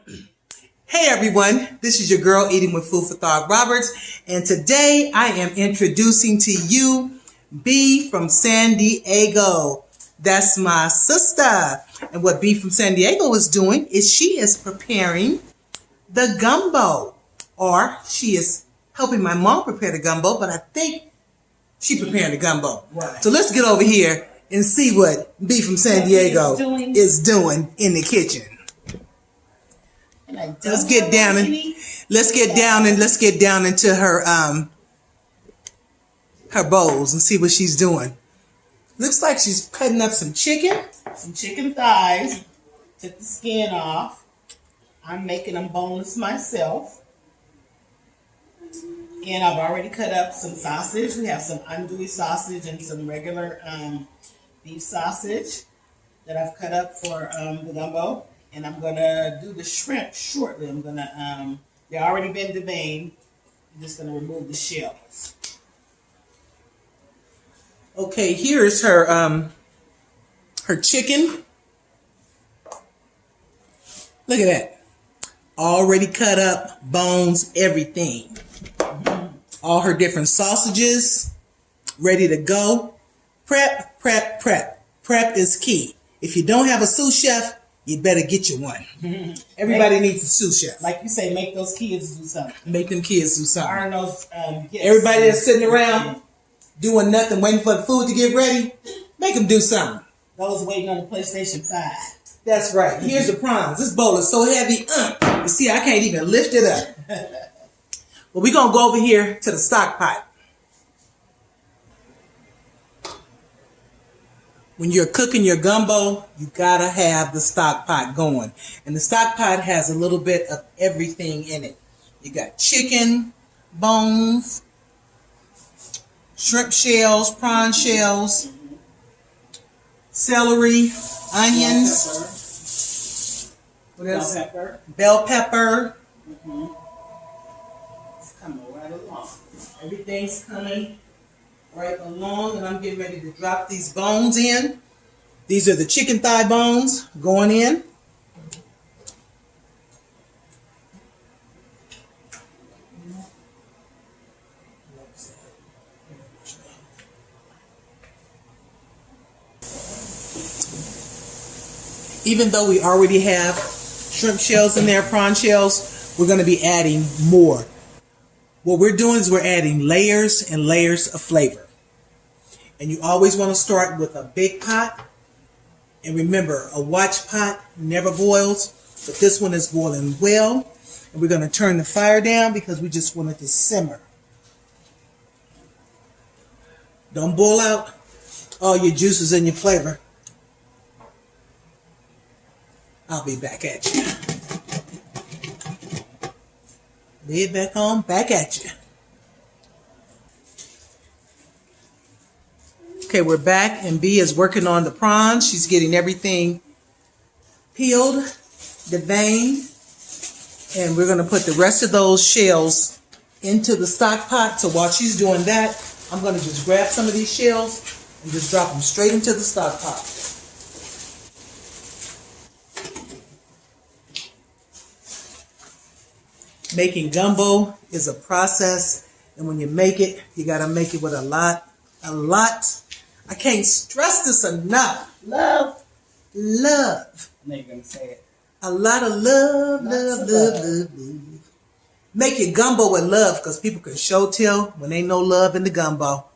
Hey everyone, this is your girl Eating with Food for Thought Roberts, and today I am introducing to you Bee from San Diego. That's my sister. And what Bee from San Diego is doing is she is preparing the gumbo, or she is helping my mom prepare the gumbo, but I think she's preparing the gumbo. Right. So let's get over here and see what Bee from San Diego is doing in the kitchen. Let's get down into her bowls and see what she's doing. Looks like she's cutting up some chicken thighs. Took the skin off. I'm making them boneless myself. And I've already cut up some sausage. We have some andouille sausage and some regular beef sausage that I've cut up for the gumbo. And I'm going to do the shrimp shortly. I'm going to, they've already been deveined. I'm just going to remove the shells. Okay, here's her chicken. Look at that. Already cut up, bones, everything. All her different sausages, ready to go. Prep. Prep is key. If you don't have a sous chef, you better get you one. Everybody needs a sous chef. Like you say, make those kids do something. Make them kids do something. Earn those, Everybody that's sitting around doing nothing, waiting for the food to get ready, make them do something. Those waiting on the PlayStation 5. That's right. Here's the prawns. This bowl is so heavy. You see, I can't even lift it up. Well, we're going to go over here to the stock pot. When you're cooking your gumbo, you gotta have the stock pot going. And the stock pot has a little bit of everything in it. You got chicken, bones, shrimp shells, prawn shells, celery, onions, what else? Bell pepper. It's coming right along. Everything's coming right along, and I'm getting ready to drop these bones in. These are the chicken thigh bones going in. Even though we already have shrimp shells in there, prawn shells, we're going to be adding more. What we're doing is we're adding layers and layers of flavor. And you always want to start with a big pot. And remember, a watch pot never boils, but this one is boiling well. And we're going to turn the fire down because we just want it to simmer. Don't boil out all your juices and your flavor. I'll be back at you. Lid back on, back at you. Okay, we're back, and Bee is working on the prawns. She's getting everything peeled, deveined, and we're going to put the rest of those shells into the stock pot. So while she's doing that, I'm going to just grab some of these shells and just drop them straight into the stock pot. Making gumbo is a process, and when you make it, you got to make it with a lot. I can't stress this enough. Love. I know you're going to say it. A lot of love. Make your gumbo with love, because people can show tell when ain't no love in the gumbo.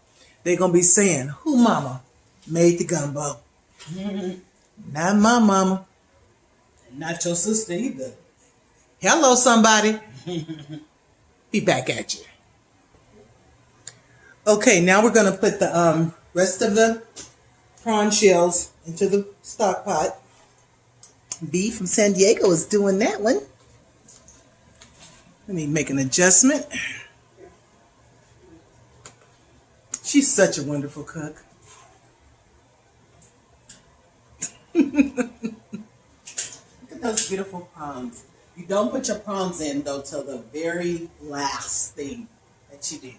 They're going to be saying, who mama made the gumbo? Not my mama. Not your sister either. Hello, somebody. Be back at you. Okay, now we're going to put the rest of the prawn shells into the stock pot. Bee from San Diego is doing that one. Let me make an adjustment. She's such a wonderful cook. Look at those beautiful prawns. You don't put your prawns in, though, till the very last thing that you do.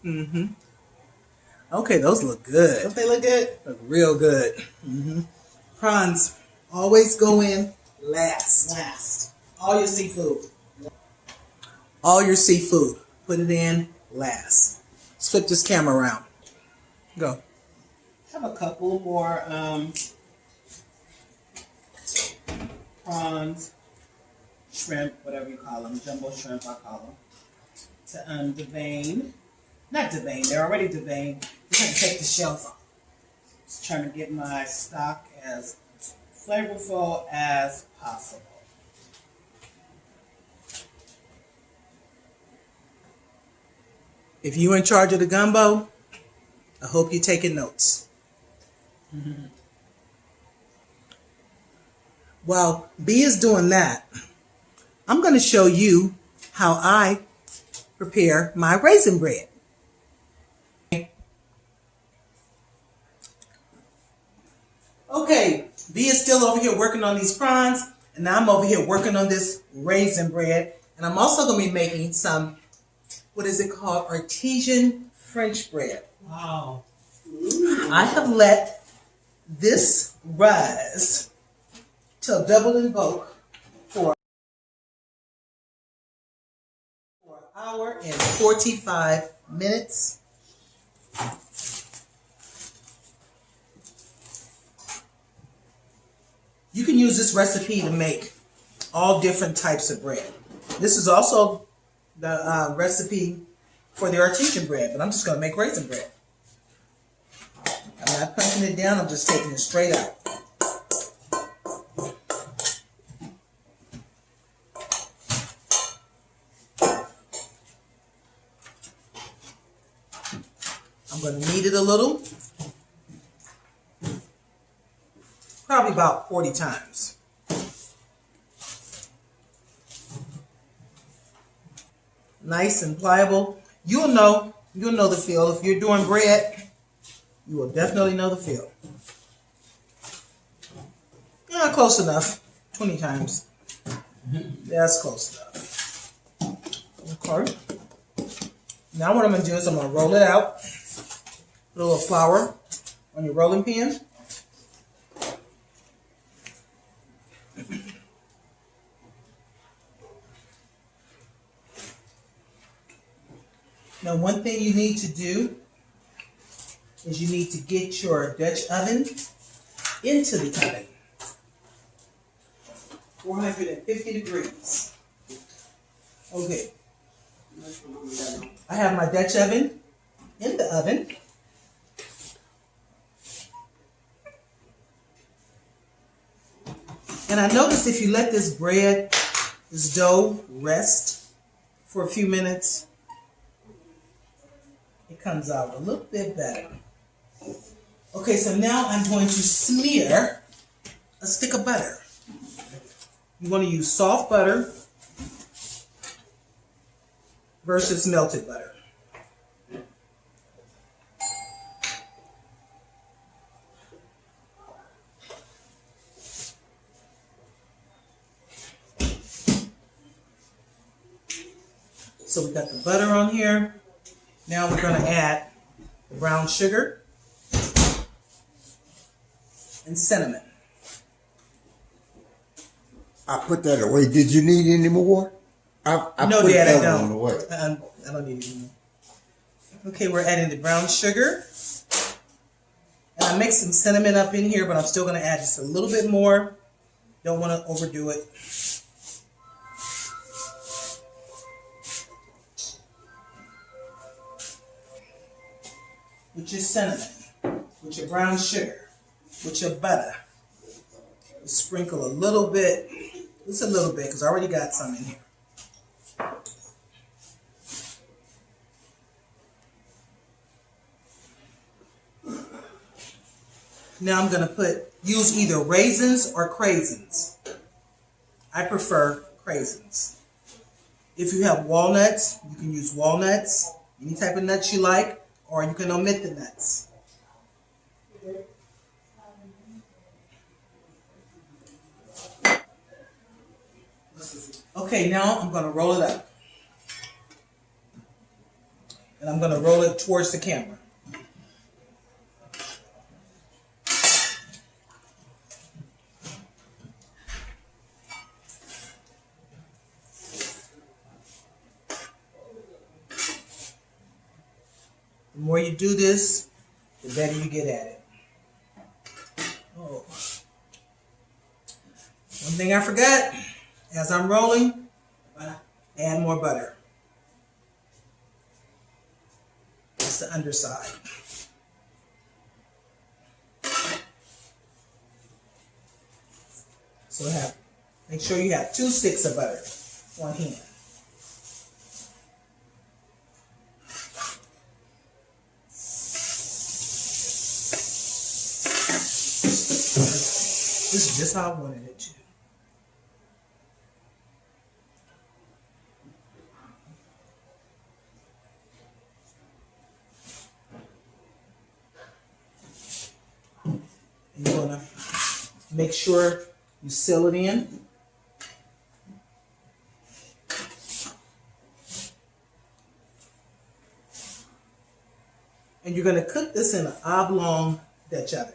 Mm-hmm. Okay, those look good. Don't they look good? Look real good. Mm-hmm. Prawns always go in last. All your seafood. All your seafood. Put it in last. Let's flip this camera around. Go. I have a couple more prawns, shrimp, whatever you call them, jumbo shrimp I call them, to devein. Not devein, they're already deveined. Just have to take the shells off. Just trying to get my stock as flavorful as possible. If you're in charge of the gumbo, I hope you're taking notes. Mm-hmm. While B is doing that, I'm going to show you how I prepare my raisin bread. Okay, B is still over here working on these prawns, and I'm over here working on this raisin bread. And I'm also going to be making some, what is it called? Artisan French bread. Wow. I have let this rise till double in bulk for an hour and 45 minutes. You can use this recipe to make all different types of bread. This is also the recipe for the artisan bread, but I'm just going to make raisin bread. I'm not punching it down, I'm just taking it straight out. I'm going to knead it a little. Probably about 40 times. Nice and pliable. You'll know the feel. If you're doing bread, you will definitely know the feel. Yeah, close enough. 20 times. That's close enough. Okay. Now what I'm going to do is I'm going to roll it out. Put a little flour on your rolling pin. Now one thing you need to do is you need to get your Dutch oven into the oven. 450 degrees. Okay. I have my Dutch oven in the oven. And I noticed if you let this bread, this dough rest for a few minutes, it comes out a little bit better. Okay, so now I'm going to smear a stick of butter. You want to use soft butter versus melted butter. So we got the butter on here. Now we're going to add the brown sugar and cinnamon. I put that away. Did you need any more? I No, put Dad, I that on the don't. way. I don't need any more. Okay, we're adding the brown sugar. And I mixed some cinnamon up in here, but I'm still going to add just a little bit more. Don't want to overdo it. With your cinnamon, with your brown sugar, with your butter. Sprinkle a little bit, just a little bit, because I already got some in here. Now I'm going to use either raisins or craisins. I prefer craisins. If you have walnuts, you can use walnuts, any type of nuts you like, or you can omit the nuts. Okay, now I'm going to roll it up. And I'm going to roll it towards the camera. The more you do this, the better you get at it. Oh. One thing I forgot, as I'm rolling, add more butter. That's the underside. So make sure you have 2 sticks of butter on hand. This is just how I wanted it to. And you're gonna make sure you seal it in. And you're gonna cook this in an oblong Dutch oven.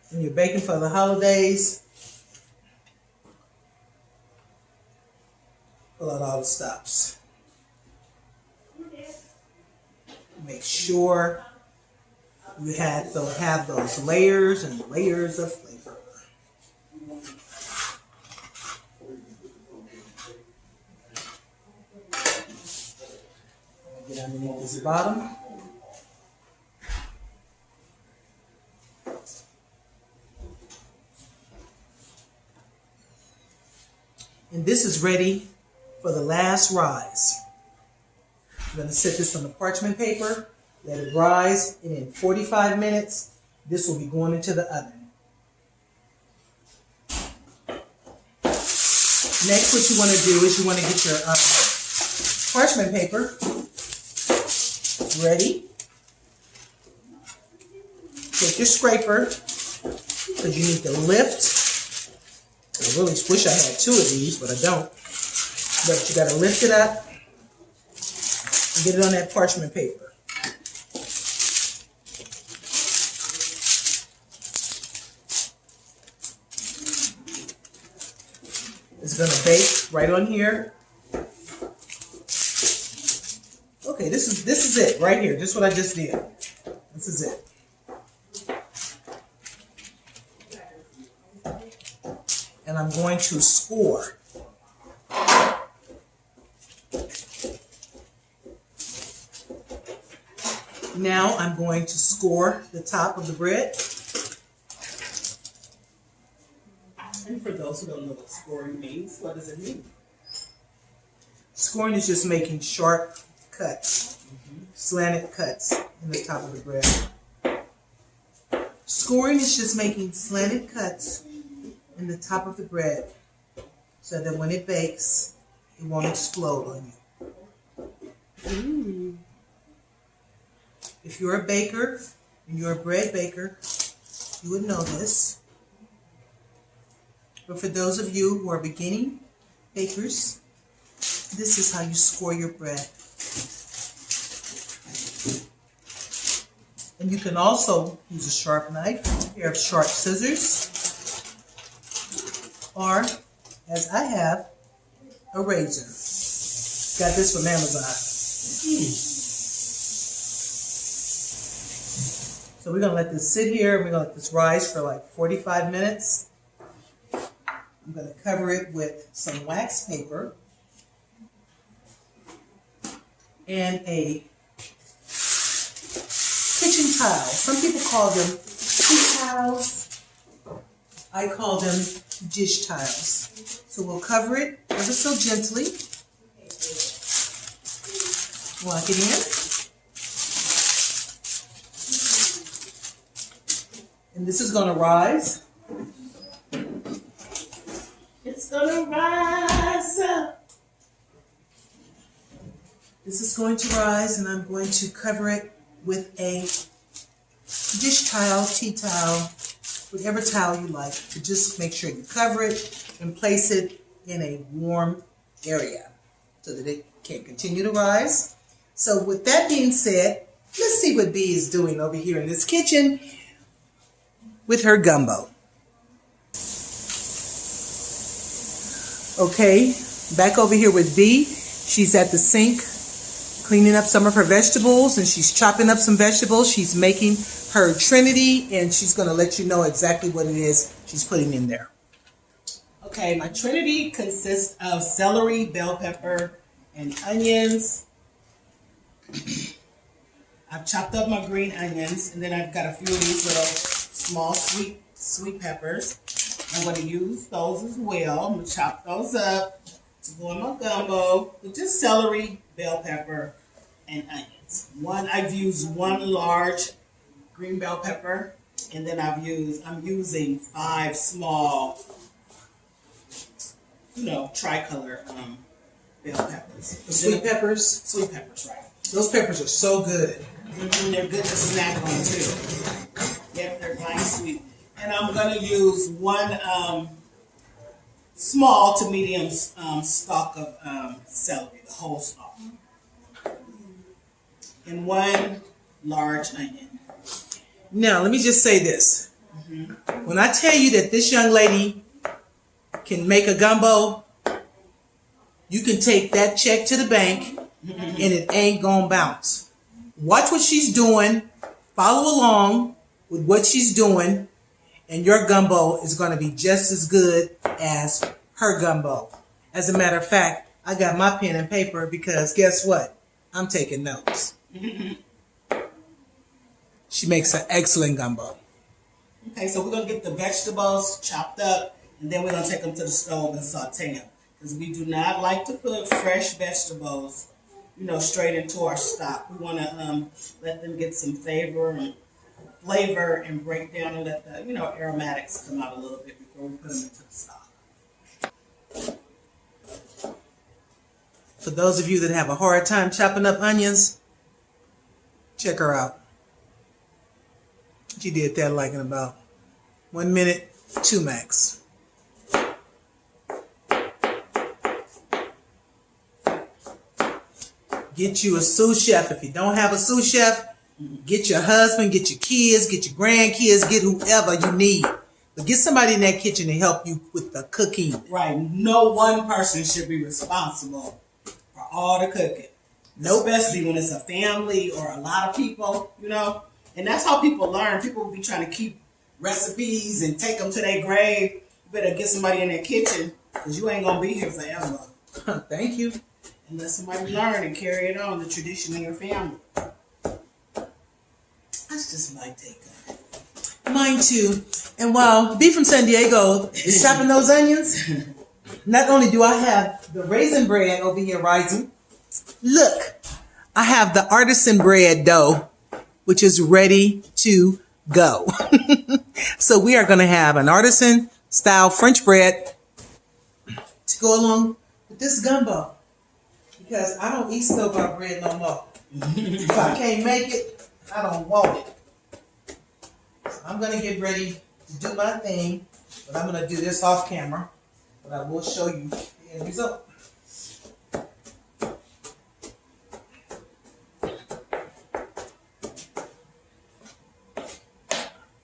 And you're baking for the holidays, pull out all the stops. Make sure you have those layers and layers of flavor. Get underneath this bottom. And this is ready for the last rise. I'm going to set this on the parchment paper, let it rise, and in 45 minutes, this will be going into the oven. Next, what you want to do is you want to get your parchment paper ready. Take your scraper, because you need to lift. I really wish I had 2 of these, but I don't. But you got to lift it up and get it on that parchment paper. It's going to bake right on here. Okay, this is it right here. Just what I just did. This is it. And I'm going to score. Now I'm going to score the top of the bread. And for those who don't know what scoring means, what does it mean? Scoring is just making sharp cuts, slanted cuts in the top of the bread. Scoring is just making slanted cuts in the top of the bread so that when it bakes, it won't explode on you. If you're a baker and you're a bread baker, you would know this. But for those of you who are beginning bakers, this is how you score your bread. And you can also use a sharp knife, a pair of sharp scissors, or, as I have, a razor. Got this from Amazon. So we're going to let this sit here. We're going to let this rise for like 45 minutes. I'm going to cover it with some wax paper and a kitchen towel. Some people call them tea towels. I call them dish tiles. So we'll cover it ever so gently. Lock it in. And this is going to rise. It's gonna rise up. This is going to rise, and I'm going to cover it with a dish towel, tea towel, whatever towel you like. To just make sure you cover it and place it in a warm area so that it can continue to rise. So with that being said, let's see what B is doing over here in this kitchen with her gumbo. Okay, back over here with B. She's at the sink cleaning up some of her vegetables, and she's chopping up some vegetables. She's making her trinity, and she's going to let you know exactly what it is she's putting in there. Okay, my trinity consists of celery, bell pepper, and onions. I've chopped up my green onions, and then I've got a few of these little small sweet peppers. I'm going to use those as well. I'm going to chop those up to go in my gumbo with just celery, bell pepper, and onions. I've used one large green bell pepper, and then I'm using 5 small, tricolor bell peppers. Sweet peppers? Sweet peppers, right. Those peppers are so good. They're good to snack on too. Yep, they're nice sweet. And I'm going to use 1 small to medium stalk of celery, the whole stalk. And 1 large onion. Now, let me just say this. When I tell you that this young lady can make a gumbo, you can take that check to the bank and it ain't gonna bounce. Watch what she's doing, follow along with what she's doing, and your gumbo is gonna be just as good as her gumbo. As a matter of fact, I got my pen and paper because guess what? I'm taking notes. She makes an excellent gumbo. Okay, so we're going to get the vegetables chopped up, and then we're going to take them to the stove and saute them. Because we do not like to put fresh vegetables, straight into our stock. We want to let them get some flavor and break down and let the, aromatics come out a little bit before we put them into the stock. For those of you that have a hard time chopping up onions, check her out. She did that like in about 1 minute, 2 max. Get you a sous chef. If you don't have a sous chef, get your husband, get your kids, get your grandkids, get whoever you need. But get somebody in that kitchen to help you with the cooking. Right. No one person should be responsible for all the cooking. Nope. Especially when it's a family or a lot of people, And that's how people learn. People will be trying to keep recipes and take them to their grave. You better get somebody in that kitchen because you ain't going to be here forever. Thank you. And let somebody learn and carry it on, the tradition in your family. That's just my take on it. Mine too. And while B from San Diego is chopping those onions, not only do I have the raisin bread over here rising, look, I have the artisan bread dough, which is ready to go. So we are going to have an artisan style French bread to go along with this gumbo. Because I don't eat store-bought bread no more. If I can't make it, I don't want it. So I'm going to get ready to do my thing. But I'm going to do this off camera. But I will show you the end result.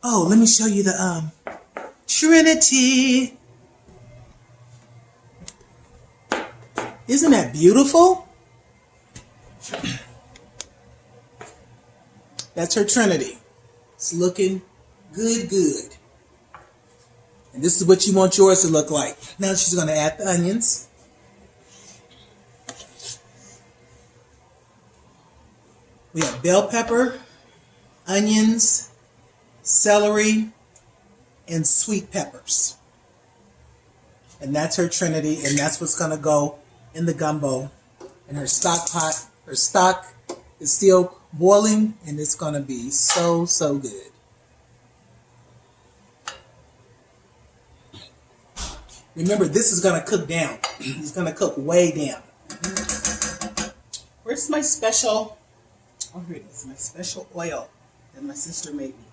Oh, let me show you the Trinity. Isn't that beautiful? That's her Trinity. It's looking good, good. And this is what you want yours to look like. Now she's going to add the onions. We have bell pepper, onions, celery, and sweet peppers. And that's her Trinity, and that's what's going to go in the gumbo. And her stock pot, her stock is still boiling, and it's going to be so, so good. Remember, this is going to cook down. It's going to cook way down. Where's my special, here it is, my special oil that my sister made me.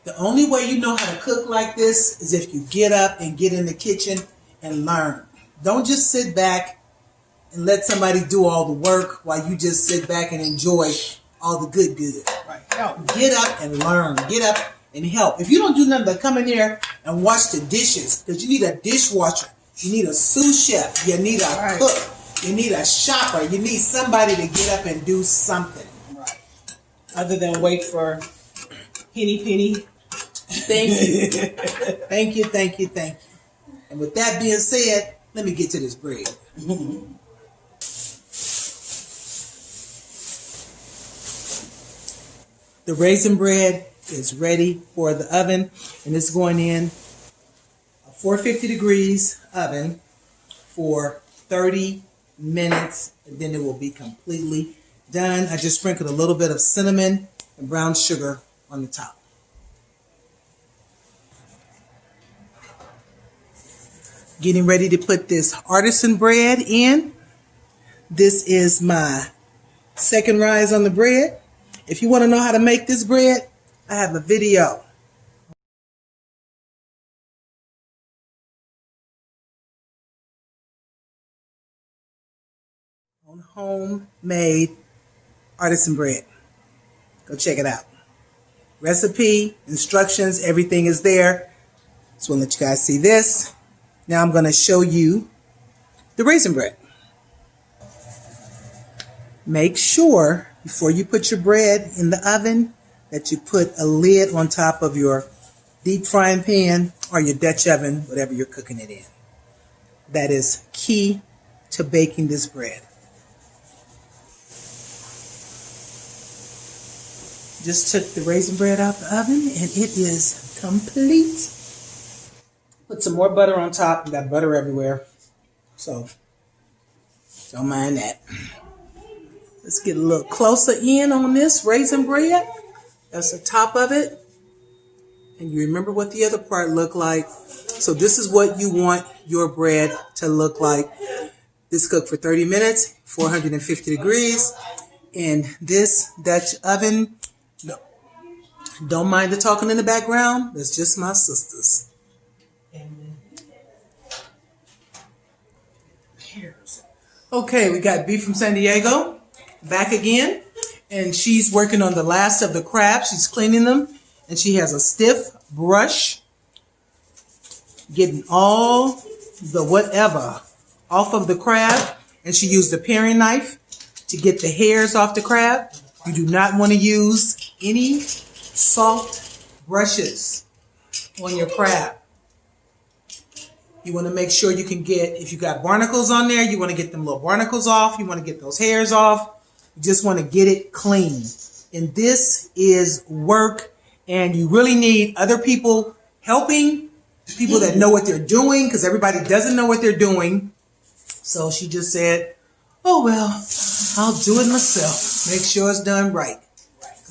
The only way you know how to cook like this is if you get up and get in the kitchen and learn. Don't just sit back and let somebody do all the work while you just sit back and enjoy all the good. Right. No. Get up and learn. Get up and help. If you don't do nothing but come in here and wash the dishes, because you need a dishwasher, you need a sous chef, you need a cook, you need a shopper, you need somebody to get up and do something. Right. Other than wait for penny. Thank you. Thank you. And with that being said, let me get to this bread. The raisin bread is ready for the oven, and it's going in a 450 degrees oven for 30 minutes, and then it will be completely done. I just sprinkled a little bit of cinnamon and brown sugar on the top. Getting ready to put this artisan bread in. This is my second rise on the bread. If you want to know how to make this bread, I have a video. On homemade artisan bread. Go check it out. Recipe, instructions, everything is there. So I'll let you guys see this. Now I'm going to show you the raisin bread. Make sure before you put your bread in the oven that you put a lid on top of your deep frying pan or your Dutch oven, whatever you're cooking it in. That is key to baking this bread. Just took the raisin bread out the oven and it is complete. Put some more butter on top. We got butter everywhere. So don't mind that. Let's get a little closer in on this raisin bread. That's the top of it. And you remember what the other part looked like. So this is what you want your bread to look like. This cooked for 30 minutes, 450 degrees. In this Dutch oven. No, don't mind the talking in the background. That's just my sisters. Okay, we got Beef from San Diego back again, and she's working on the last of the crabs. She's cleaning them, and she has a stiff brush, getting all the whatever off of the crab, and she used a paring knife to get the hairs off the crab. You do not want to use any soft brushes on your crab. You want to make sure you can get, if you got barnacles on there, you want to get them little barnacles off. You want to get those hairs off. You just want to get it clean. And this is work, and you really need other people helping, people that know what they're doing, because everybody doesn't know what they're doing. So she just said, oh, well, I'll do it myself. Make sure it's done right.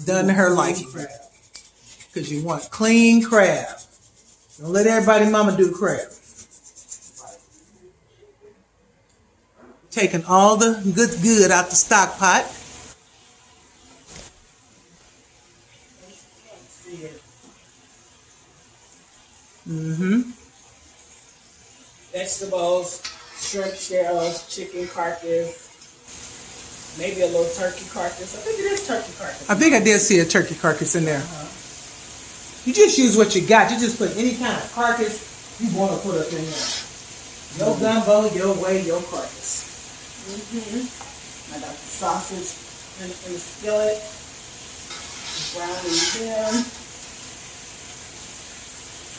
Done to her liking. Because you want clean crab. Don't let everybody mama do crab. Taking all the good out the stock pot. Vegetables, shrimp shells, chicken carcass, maybe a little turkey carcass. I think it is turkey carcass. I think I did see a turkey carcass in there. You just use what you got. You just put any kind of carcass you want to put up in there. Your gumbo, your way, your carcass. I got the sausage in the skillet, browning them.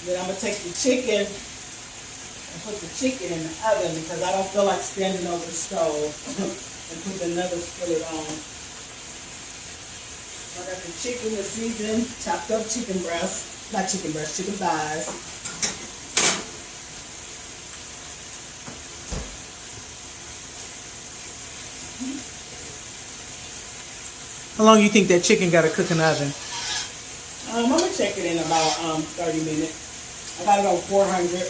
Then I'm going to take the chicken and put the chicken in the oven because I don't feel like standing over the stove and put another skillet on. So I got the chicken with seasoned, chopped up chicken breast, not chicken breast, chicken thighs. How long do you think that chicken got to cook in the oven? I'm going to check it in about 30 minutes. I got it on 400.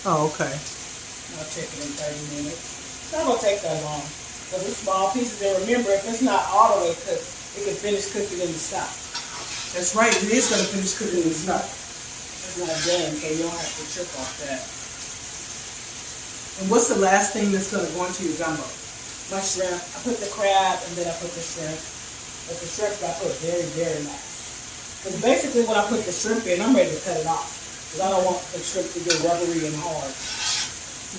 Oh, okay. I'll check it in 30 minutes. It's not going to take that long. Because it's small pieces. And remember, if it's not all the way cooked, it can finish cooking in the stock. That's right. It is going to finish cooking this nut. It's not done, so you don't have to trip off that. And what's the last thing that's going to go into your gumbo? My shrimp. I put the crab and then I put the shrimp. But the shrimp I put very, very nice. Because basically when I put the shrimp in, I'm ready to cut it off. Because I don't want the shrimp to get rubbery and hard.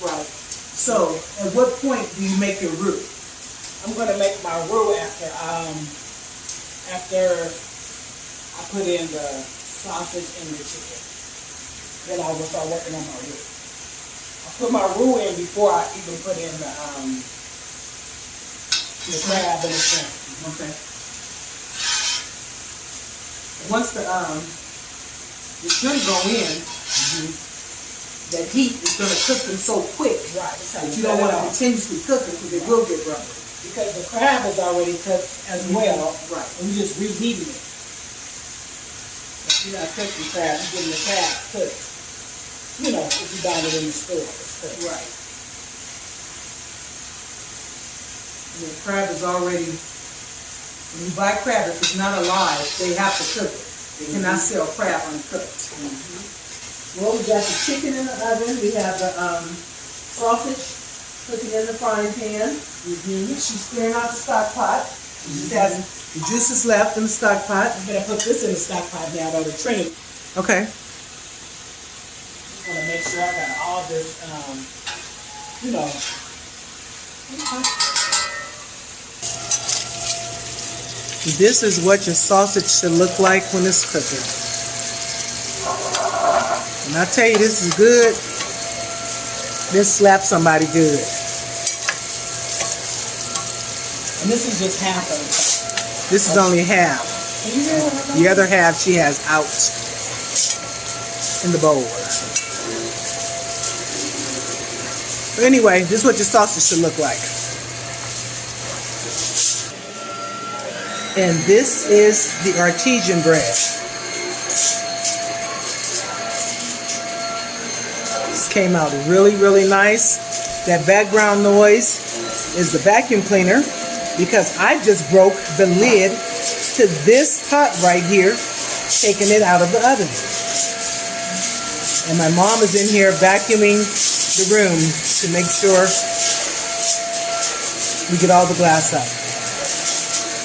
Right. So, at what point do you make your roux? I'm going to make my roux after I put in the sausage and the chicken. Then I will start working on my roux. I put my roux in before I even put in the crab and the shrimp. Okay. Once the shrimp go in, that heat is going to cook them so quick. Right. That you don't want to continuously cook them because it will get rubbery. Because the crab is already cooked as well. Right. And we're just reheating it. If you're not cooking crab, you're getting the crab cooked. You know, if you buy it in the store, it's cooked. Right. And the crab is already, when you buy crab, if it's not alive, they have to cook it. They cannot sell crab uncooked. Well, we got the chicken in the oven. We have the sausage cooking in the frying pan. She's clearing out the stock pot. She just has the juices left in the stock pot. I'm going to put this in the stock pot now, though, the trinity. Okay. I want to make sure I got all this, you know. This is what your sausage should look like when it's cooking. And I tell you, this is good. This slaps somebody good. And this is just half of it. This is only half. The other half she has out in the bowl. But anyway, this is what your sausage should look like. And this is the artisan bread. This came out really, really nice. That background noise is the vacuum cleaner because I just broke the lid to this pot right here, taking it out of the oven. And my mom is in here vacuuming the room to make sure we get all the glass out.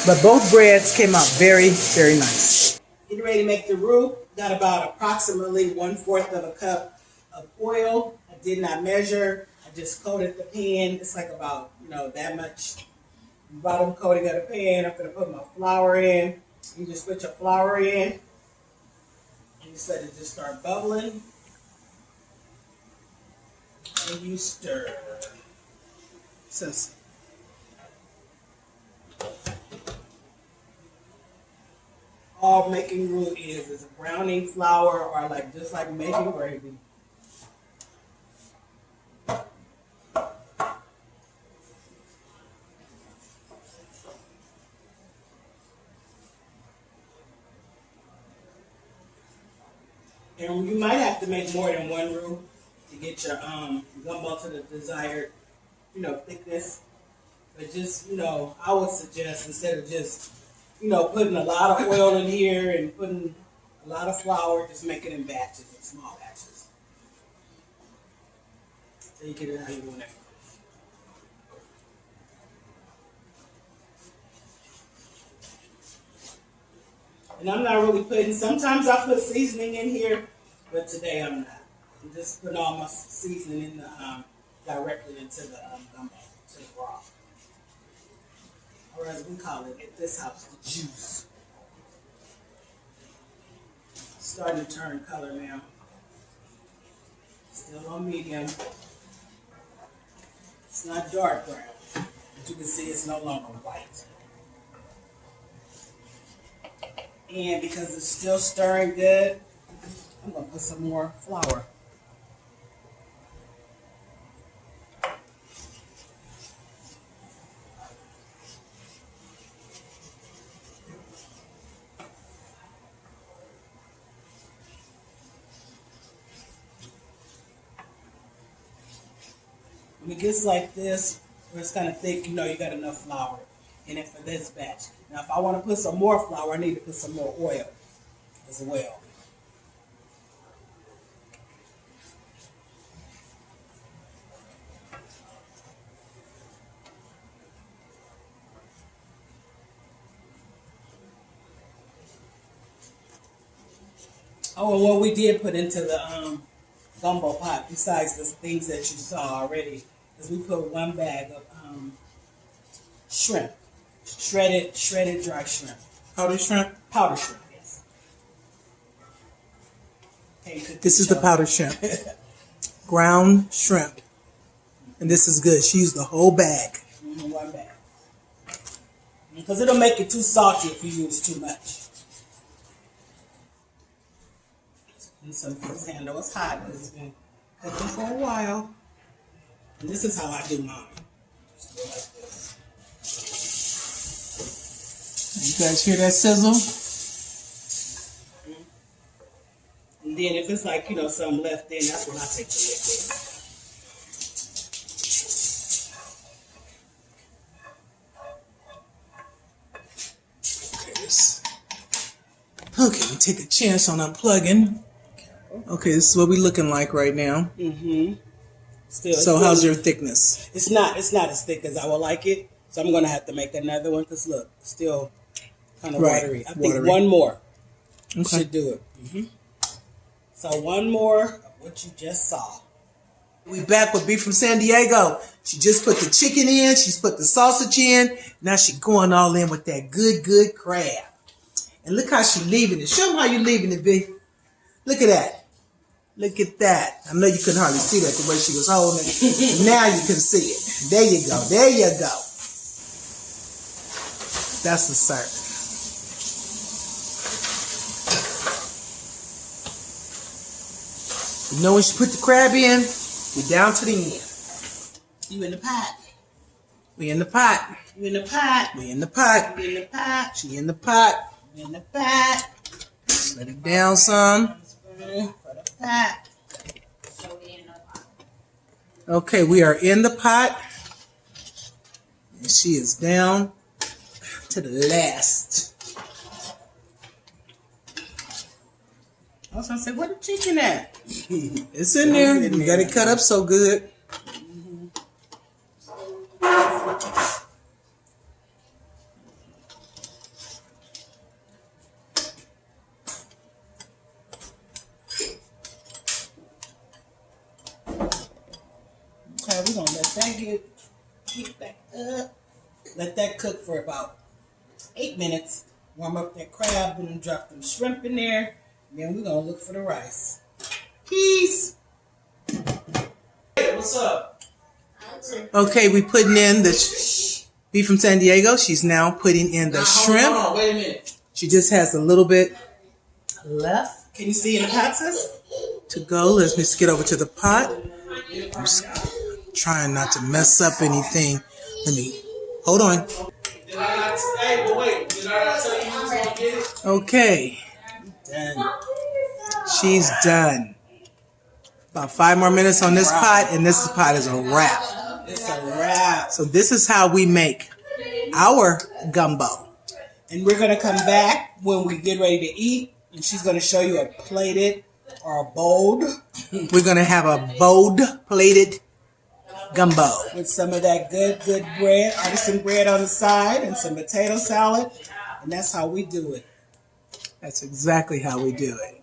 But both breads came out very, very nice. Getting ready to make the roux. Got about approximately 1/4 of a cup of oil. I did not measure. I just coated the pan. It's like about, that much bottom coating of the pan. I'm going to put my flour in. You just put your flour in. And just let it just start bubbling. And you stir. Sis. All making roux is browning flour or just like making gravy. And you might have to make more than one roux to get your gumbo to the desired, thickness. But just, I would suggest instead of just putting a lot of oil in here and putting a lot of flour, just make it in batches, in small batches. So you get it how you want it. And I'm not really putting, sometimes I put seasoning in here, but today I'm not. I'm just putting all my seasoning in the, directly into the gumbo, to the broth. Or as we call it at this house, the juice. Starting to turn color now. Still on medium. It's not dark brown. But you can see it's no longer white. And because it's still stirring good, I'm going to put some more flour. When it gets like this, where it's kind of thick, you got enough flour in it for this batch. Now, if I want to put some more flour, I need to put some more oil. as well. Oh, and what we did put into the gumbo pot, besides the things that you saw already, is we put 1 bag of shrimp, shredded dry shrimp. Powdered shrimp? Powder shrimp, yes. This is the powdered shrimp. Ground shrimp. And this is good. She used the whole bag. 1 bag. Because it'll make it too salty if you use too much. And some people's handle is hot because it's been cooking for a while. And this is how I do mine. Just go like this. You guys hear that sizzle? And then if it's like, something left in, that's when I take the liquid. Okay, we take a chance on unplugging. Okay, this is what we're looking like right now. Mm-hmm. So how's your thickness? It's not as thick as I would like it. So I'm going to have to make another one because look, still kind of watery. I think one more should do it. Mm-hmm. So 1 more of what you just saw. We back with Beef from San Diego. She just put the chicken in. She's put the sausage in. Now she going all in with that good crab. And look how she leaving it. Show them how you leaving it, B. Look at that. Look at that. I know you couldn't hardly see that the way she was holding it. Now you can see it. There you go. There you go. That's the serve. You know when she put the crab in, we're down to the end. You in the pot. We in the pot. You in the pot. We in the pot. You in the pot. She in the pot. You in the pot. Let it down some. For the pot. Okay, we are in the pot. And she is down to the last. I was going to say, where the chicken at? It's in there. You got it cut up so good. Okay, we're going to let that heat back up. Let that cook for about 8 minutes. Warm up that crab and then drop them shrimp in there. And then we're going to look for the rice. Peace. Hey, what's up? Okay, we putting in the Beef from San Diego. She's now putting in the shrimp. Hold on, wait a minute. She just has a little bit left. Can you see in the pot, sis? To go. Let's just get over to the pot. I'm just trying not to mess up anything. Let me, hold on. Did I not, hey, but wait, did I not tell you you was going to get it? Okay, Done. she's done. About 5 more minutes on this pot, and this pot is a wrap. It's a wrap. So this is how we make our gumbo. And we're going to come back when we get ready to eat, and she's going to show you a plated or a bowled. We're going to have a bowled plated gumbo. With some of that good bread, artisan bread on the side, and some potato salad. And that's how we do it. That's exactly how we do it.